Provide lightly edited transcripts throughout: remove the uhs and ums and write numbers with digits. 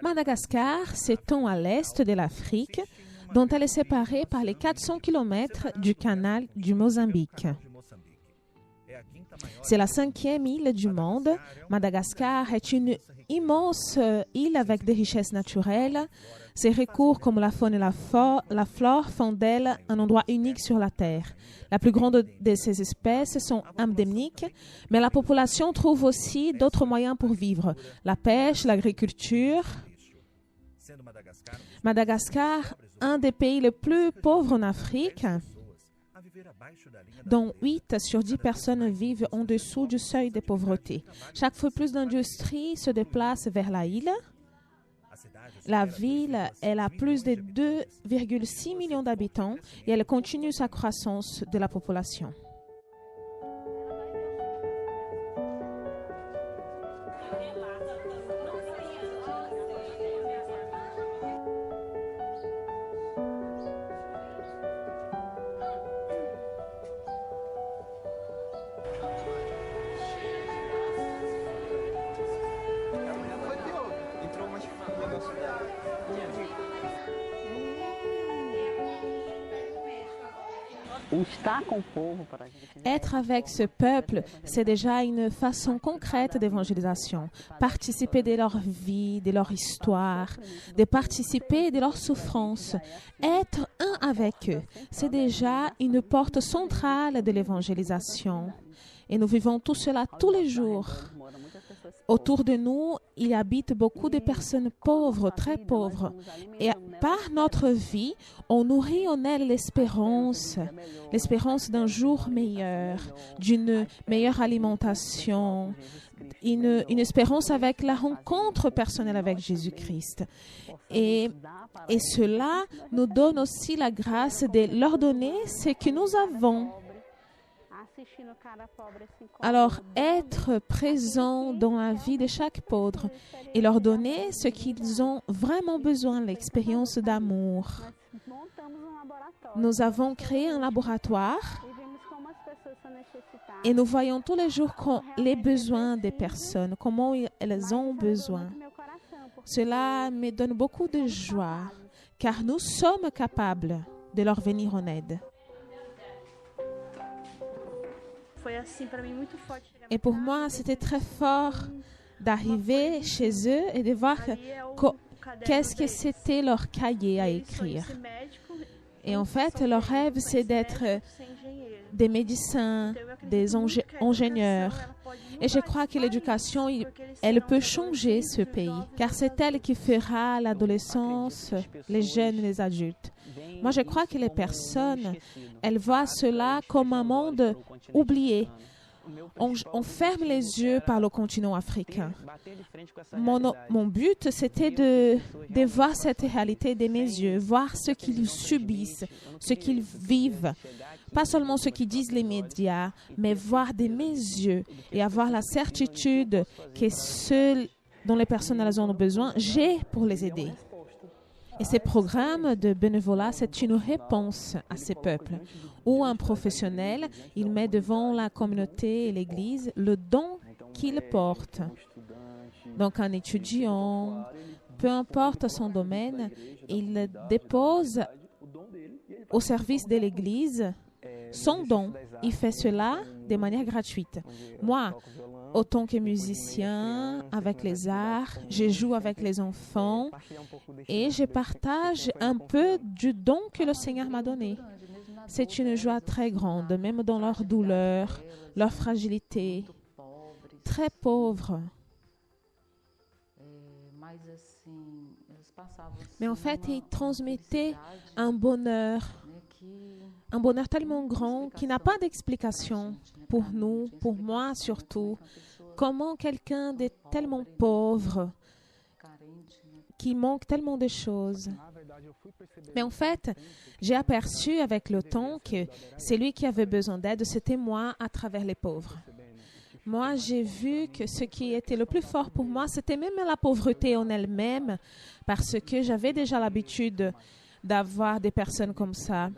Madagascar s'étend à l'est de l'Afrique, dont elle est séparée par les 400 km du canal du Mozambique. C'est la 5e île du monde. Madagascar est une immense île avec des richesses naturelles. Ses recours comme la faune et la flore font d'elle un endroit unique sur la Terre. La plus grande de ces espèces sont endémiques, mais la population trouve aussi d'autres moyens pour vivre. La pêche, l'agriculture. Madagascar, un des pays les plus pauvres en Afrique, dont 8 sur 10 personnes vivent en dessous du seuil de pauvreté. Chaque fois plus d'industries se déplacent vers la île. La ville, elle a plus de 2,6 millions d'habitants et elle continue sa croissance de la population. Être avec ce peuple, c'est déjà une façon concrète d'évangélisation. Participer de leur vie, de leur histoire, de participer de leurs souffrances. Être un avec eux, c'est déjà une porte centrale de l'évangélisation. Et nous vivons tout cela tous les jours. Autour de nous, il habite beaucoup de personnes pauvres, très pauvres. Et par notre vie, on nourrit en elles l'espérance d'un jour meilleur, d'une meilleure alimentation, une espérance avec la rencontre personnelle avec Jésus-Christ. Et cela nous donne aussi la grâce de leur donner ce que nous avons. Alors, être présent dans la vie de chaque pauvre et leur donner ce qu'ils ont vraiment besoin, l'expérience d'amour. Nous avons créé un laboratoire et nous voyons tous les jours les besoins des personnes, comment elles ont besoin. Cela me donne beaucoup de joie, car nous sommes capables de leur venir en aide. Et pour moi, c'était très fort d'arriver chez eux et de voir qu'est-ce que c'était leur cahier à écrire. Et en fait, leur rêve, c'est d'être des médecins, des ingénieurs. Et je crois que l'éducation, elle peut changer ce pays, car c'est elle qui fera l'adolescence, les jeunes, les adultes. Moi, je crois que les personnes, elles voient cela comme un monde oublié. On ferme les yeux par le continent africain. Mon but, c'était de voir cette réalité de mes yeux, voir ce qu'ils subissent, ce qu'ils vivent. Pas seulement ce qu'ils disent les médias, mais voir de mes yeux et avoir la certitude que ceux dont les personnes elles ont besoin, j'ai pour les aider. Et ces programmes de bénévolat, c'est une réponse à ces peuples, où un professionnel, il met devant la communauté et l'Église le don qu'il porte. Donc un étudiant, peu importe son domaine, il dépose au service de l'Église son don. Il fait cela de manière gratuite. Moi, autant que musicien, avec les arts, je joue avec les enfants et je partage un peu du don que le Seigneur m'a donné. C'est une joie très grande, même dans leur douleur, leur fragilité, très pauvres. Mais en fait, ils transmettaient un bonheur tellement grand qui n'a pas d'explication pour nous, pour moi surtout. Comment quelqu'un de tellement pauvre, qui manque tellement de choses. Mais en fait, j'ai aperçu avec le temps que celui qui avait besoin d'aide, c'était moi à travers les pauvres. Moi, j'ai vu que ce qui était le plus fort pour moi, c'était même la pauvreté en elle-même, parce que j'avais déjà l'habitude d'avoir des personnes comme ça.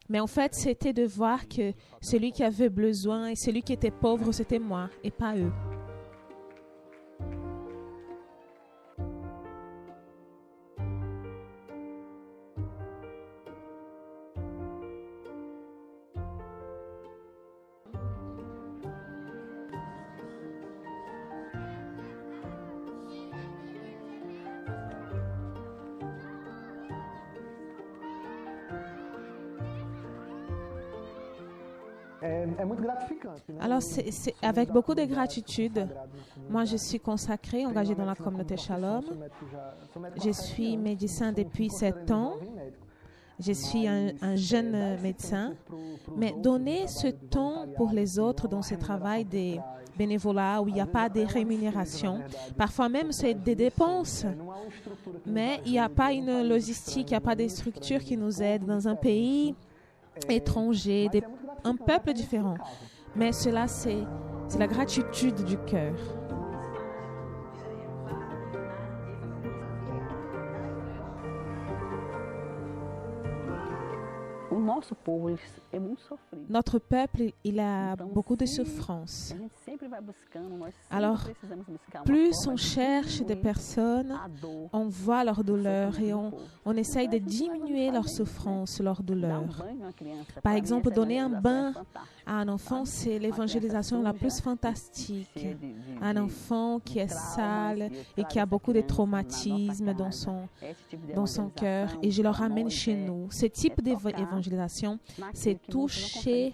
Mais en fait, c'était de voir que celui qui avait besoin et celui qui était pauvre, c'était moi et pas eux. Alors, c'est avec beaucoup de gratitude. Moi, je suis consacrée, engagée dans la communauté Shalom. Je suis médecin depuis 7 ans. Je suis un jeune médecin. Mais donner ce temps pour les autres dans ce travail de bénévolat où il n'y a pas de rémunération, parfois même c'est des dépenses, mais il n'y a pas une logistique, il n'y a pas de structure qui nous aide dans un pays étranger, un peuple différent. Mais cela, c'est la gratitude du cœur. Notre peuple, il a beaucoup de souffrances. Alors, plus on cherche des personnes, on voit leur douleur et on essaye de diminuer leur souffrance, leur douleur. Par exemple, donner un bain à un enfant, c'est l'évangélisation la plus fantastique. Un enfant qui est sale et qui a beaucoup de traumatismes dans son cœur, et je le ramène chez nous. Ce type d'évangélisation, c'est toucher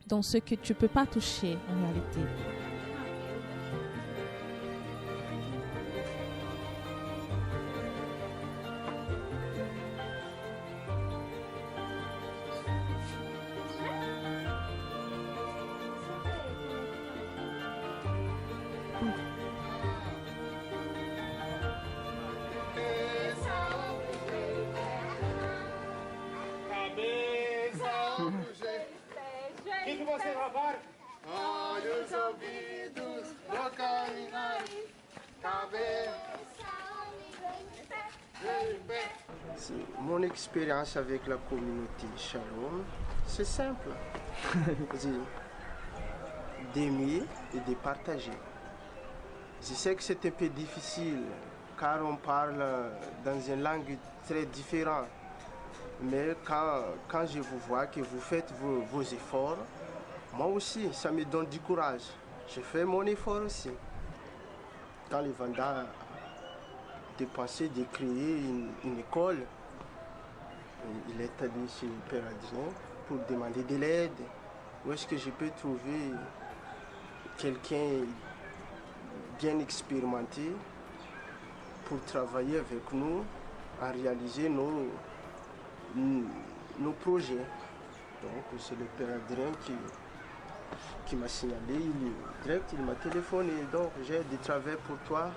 dans ce que tu ne peux pas toucher en réalité. O que você gravar? Olhos, ouvidos, boca e nariz, cabeça. Mon expérience avec la communauté Shalom, c'est simple. D'aimer et de partager. Je sais que c'est un peu difficile car on parle dans une langue très différente. Mais quand je vous vois que vous faites vos efforts, moi aussi, ça me donne du courage. Je fais mon effort aussi. Quand le Vanda a dépensé de créer une école, il est allé chez le Père Adrien pour demander de l'aide. Où est-ce que je peux trouver quelqu'un bien expérimenté pour travailler avec nous, à réaliser nos projets. Donc c'est le Père Adrien qui m'a signalé, il m'a téléphoné, donc j'ai du travail pour toi,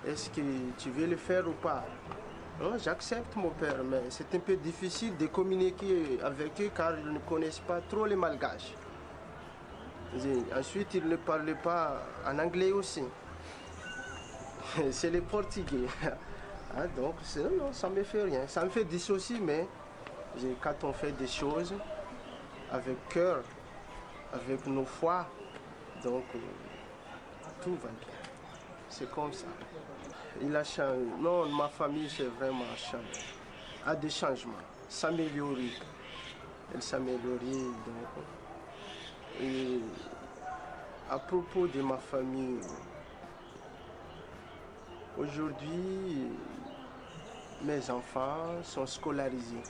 est-ce que tu veux le faire ou pas? Non, j'accepte mon père, mais c'est un peu difficile de communiquer avec eux car ils ne connaissent pas trop les malgaches. Ensuite, ils ne parlent pas en anglais aussi. C'est les portugais. Hein, donc non, ça ne me fait rien. Ça me fait des soucis, mais quand on fait des choses avec cœur, avec nos foi, donc tout va bien. C'est comme ça. Il a changé. Non, ma famille c'est vraiment changé. A des changements, s'améliorer. Elle s'améliorer. Donc. Et à propos de ma famille, aujourd'hui, mes enfants sont scolarisés.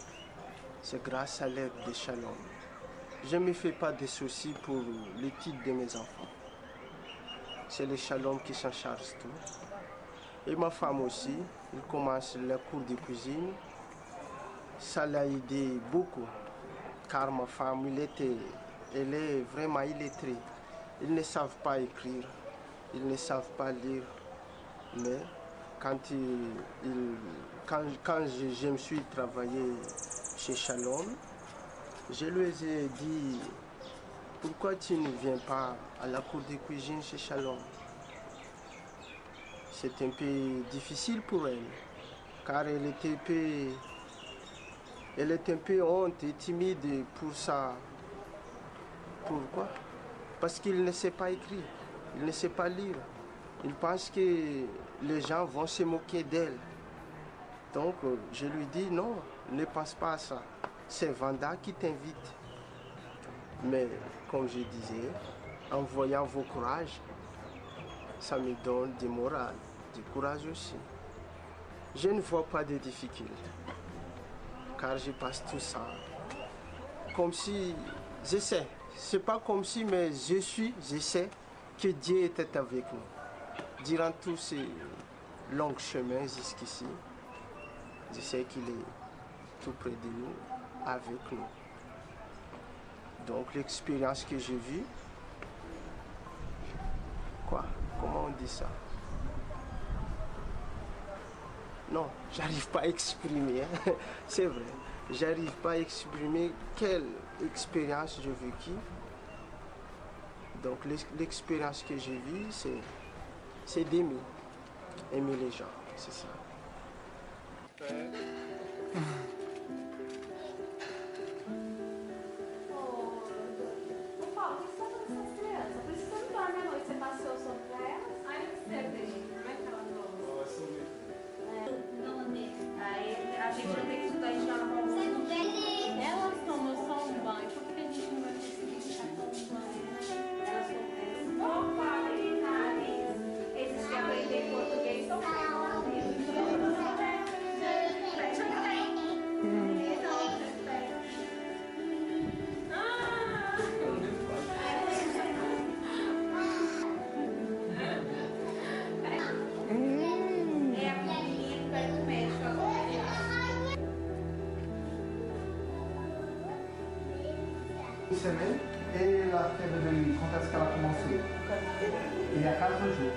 C'est grâce à l'aide de Shalom. Je ne me fais pas de soucis pour l'étude de mes enfants. C'est le Shalom qui s'en charge tout. Et ma femme aussi, elle commence le cours de cuisine. Ça l'a aidé beaucoup, car ma femme, elle est vraiment illettrée. Ils ne savent pas écrire, ils ne savent pas lire. Mais quand je me suis travaillé chez Shalom, je lui ai dit, pourquoi tu ne viens pas à la cour de cuisine chez Shalom? C'est un peu difficile pour elle, car elle est un peu honte et timide pour ça. Pourquoi? Parce qu'il ne sait pas écrire, il ne sait pas lire. Il pense que les gens vont se moquer d'elle. Donc je lui dis non, ne pense pas à ça. C'est Vanda qui t'invite. Mais comme je disais, en voyant vos courages, ça me donne du moral, du courage aussi. Je ne vois pas de difficultés, car je passe tout ça comme si, je sais, c'est pas comme si, mais je sais que Dieu était avec nous. Durant tous ces longs chemins jusqu'ici, je sais qu'il est tout près de nous, avec nous. Donc l'expérience que j'ai vue, comment on dit ça? Non, j'arrive pas à exprimer, hein. C'est vrai, j'arrive pas à exprimer quelle expérience j'ai vécue. Donc l'expérience que j'ai vue, c'est d'aimer les gens, c'est ça. Semaine et la fève de lui, quand est-ce qu'elle a commencé? Il y a 4 jours.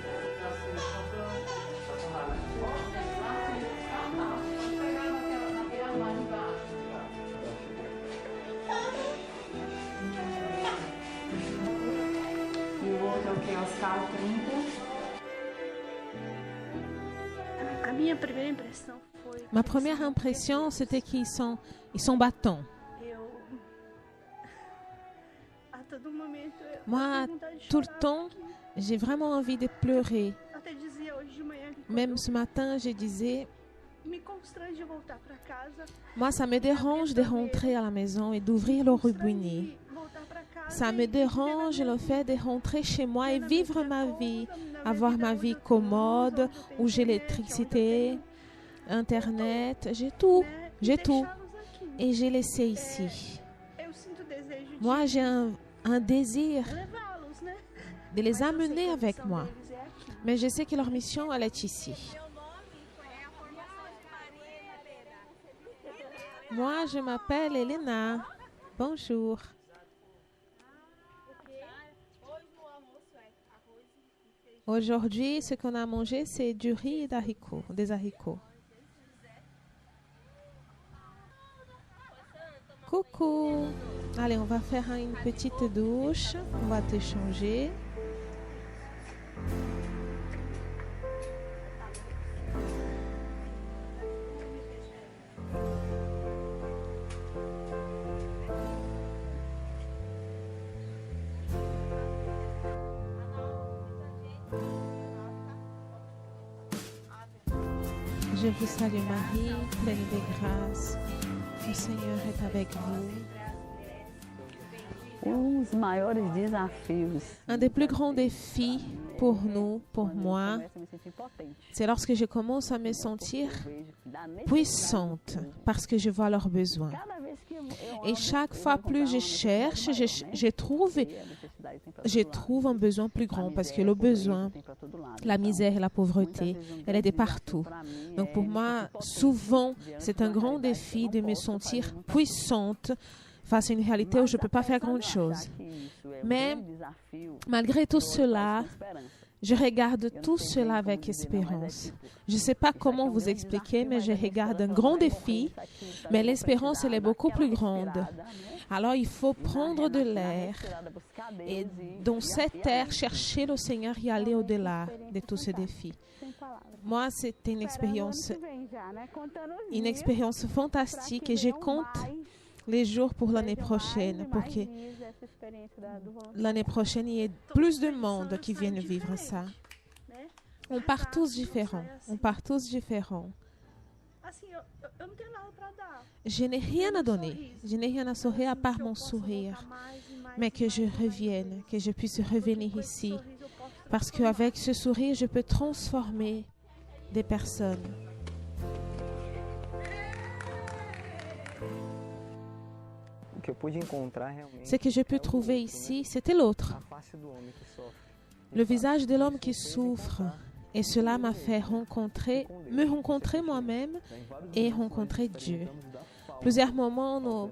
E o outro é o que? Oscar 30. Ma première impression, c'était qu'ils sont battants. Moi, tout le temps, j'ai vraiment envie de pleurer. Même ce matin, je disais, moi, ça me dérange de rentrer à la maison et d'ouvrir le robinet. Ça me dérange le fait de rentrer chez moi et vivre ma vie, avoir ma vie commode, où j'ai l'électricité, Internet, j'ai tout. Et j'ai laissé ici. Moi, j'ai un désir de les amener avec moi. Mais je sais que leur mission, elle est ici. Moi, je m'appelle Elena. Bonjour. Aujourd'hui, ce qu'on a mangé, c'est du riz et des haricots. Coucou! Allez, on va faire une petite douche. On va te changer. Je vous salue Marie, pleine de grâce. Le Seigneur est avec vous. Os maiores desafios. Un des plus grands défis pour nous, pour moi, c'est lorsque je commence à me sentir puissante parce que je vois leurs besoins. Et chaque fois plus je cherche, je trouve un besoin plus grand parce que le besoin, la misère et la pauvreté, elle est de partout. Donc pour moi, souvent, c'est un grand défi de me sentir puissante face à une réalité où je ne peux pas faire grand-chose. Mais malgré tout cela, je regarde tout cela avec espérance. Je ne sais pas comment vous expliquer, mais je regarde un grand défi, mais l'espérance, elle est beaucoup plus grande. Alors, il faut prendre de l'air et dans cet air, chercher le Seigneur et aller au-delà de tous ces défis. Moi, c'était une expérience fantastique et je compte les jours pour l'année prochaine, pour que l'année prochaine, il y ait plus de monde qui viennent vivre ça. On part tous différents. Je n'ai rien à donner. Je n'ai rien à sourire à part mon sourire. Mais que je revienne, que je puisse revenir ici. Parce qu'avec ce sourire, je peux transformer des personnes. Ce que je peux trouver ici, c'était l'autre. Le visage de l'homme qui souffre. Et cela m'a fait me rencontrer moi-même et rencontrer Dieu. Plusieurs moments,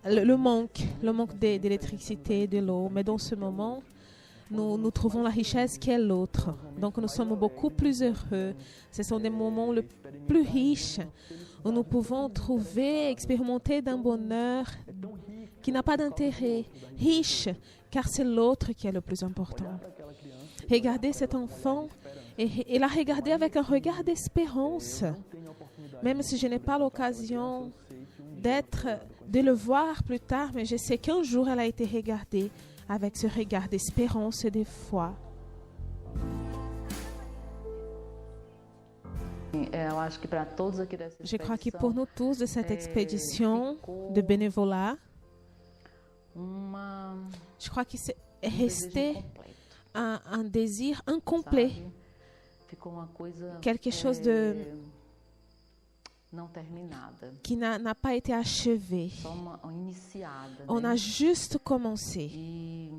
le manque d'électricité, de l'eau, mais dans ce moment, nous trouvons la richesse qui est l'autre. Donc nous sommes beaucoup plus heureux. Ce sont des moments les plus riches où nous pouvons trouver, expérimenter d'un bonheur qui n'a pas d'intérêt, riche, car c'est l'autre qui est le plus important. Regardez cet enfant et la regarder avec un regard d'espérance. Même si je n'ai pas l'occasion de le voir plus tard, mais je sais qu'un jour elle a été regardée avec ce regard d'espérance et de foi. Je crois que pour nous tous de cette expédition de bénévolat, je crois que c'est resté un désir incomplet, quelque chose qui n'a pas été achevé. On a juste commencé.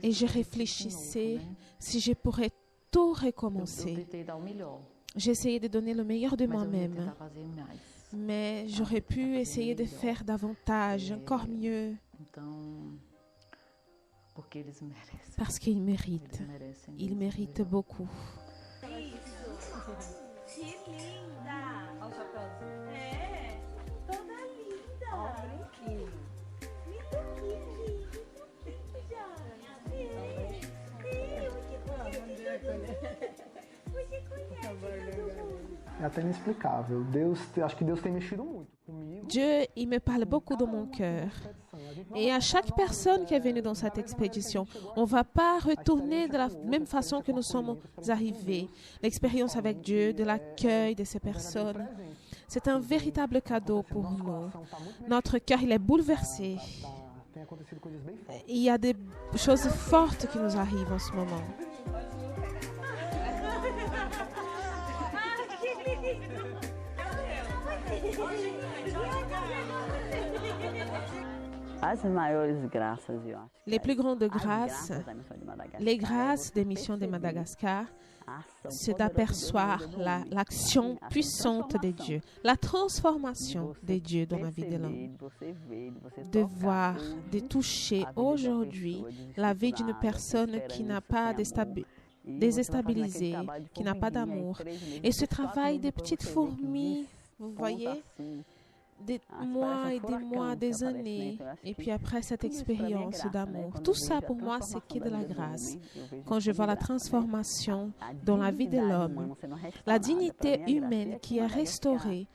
Et je réfléchissais si je pourrais tout recommencer. J'essayais de donner le meilleur de moi-même, mais j'aurais pu essayer de faire davantage, encore mieux. Parce qu'ils méritent. Ils méritent beaucoup. É até inexplicável. Acho que Deus tem mexido muito comigo. Dieu, il me parle beaucoup dans mon cœur. Et à chaque personne qui est venue dans cette expédition, on ne va pas retourner de la même façon que nous sommes arrivés. L'expérience avec Dieu, de l'accueil de ces personnes, c'est un véritable cadeau pour nous. Notre cœur, il est bouleversé. Il y a des choses fortes qui nous arrivent en ce moment. Les plus grandes grâces, les grâces des missions de Madagascar, c'est d'apercevoir l'action puissante de Dieu, la transformation de Dieu dans la vie de l'homme. De voir, de toucher aujourd'hui la vie d'une personne qui n'a pas déstabilisée, qui n'a pas d'amour. Et ce travail des petites fourmis, vous voyez, des mois, des années, et puis après cette expérience d'amour. Tout ça pour moi, c'est que de la grâce. Quand je vois la transformation dans la vie de l'homme, la dignité humaine qui est restaurée,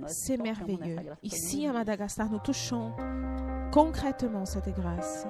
c'est merveilleux. Ici à Madagascar, nous touchons concrètement cette grâce.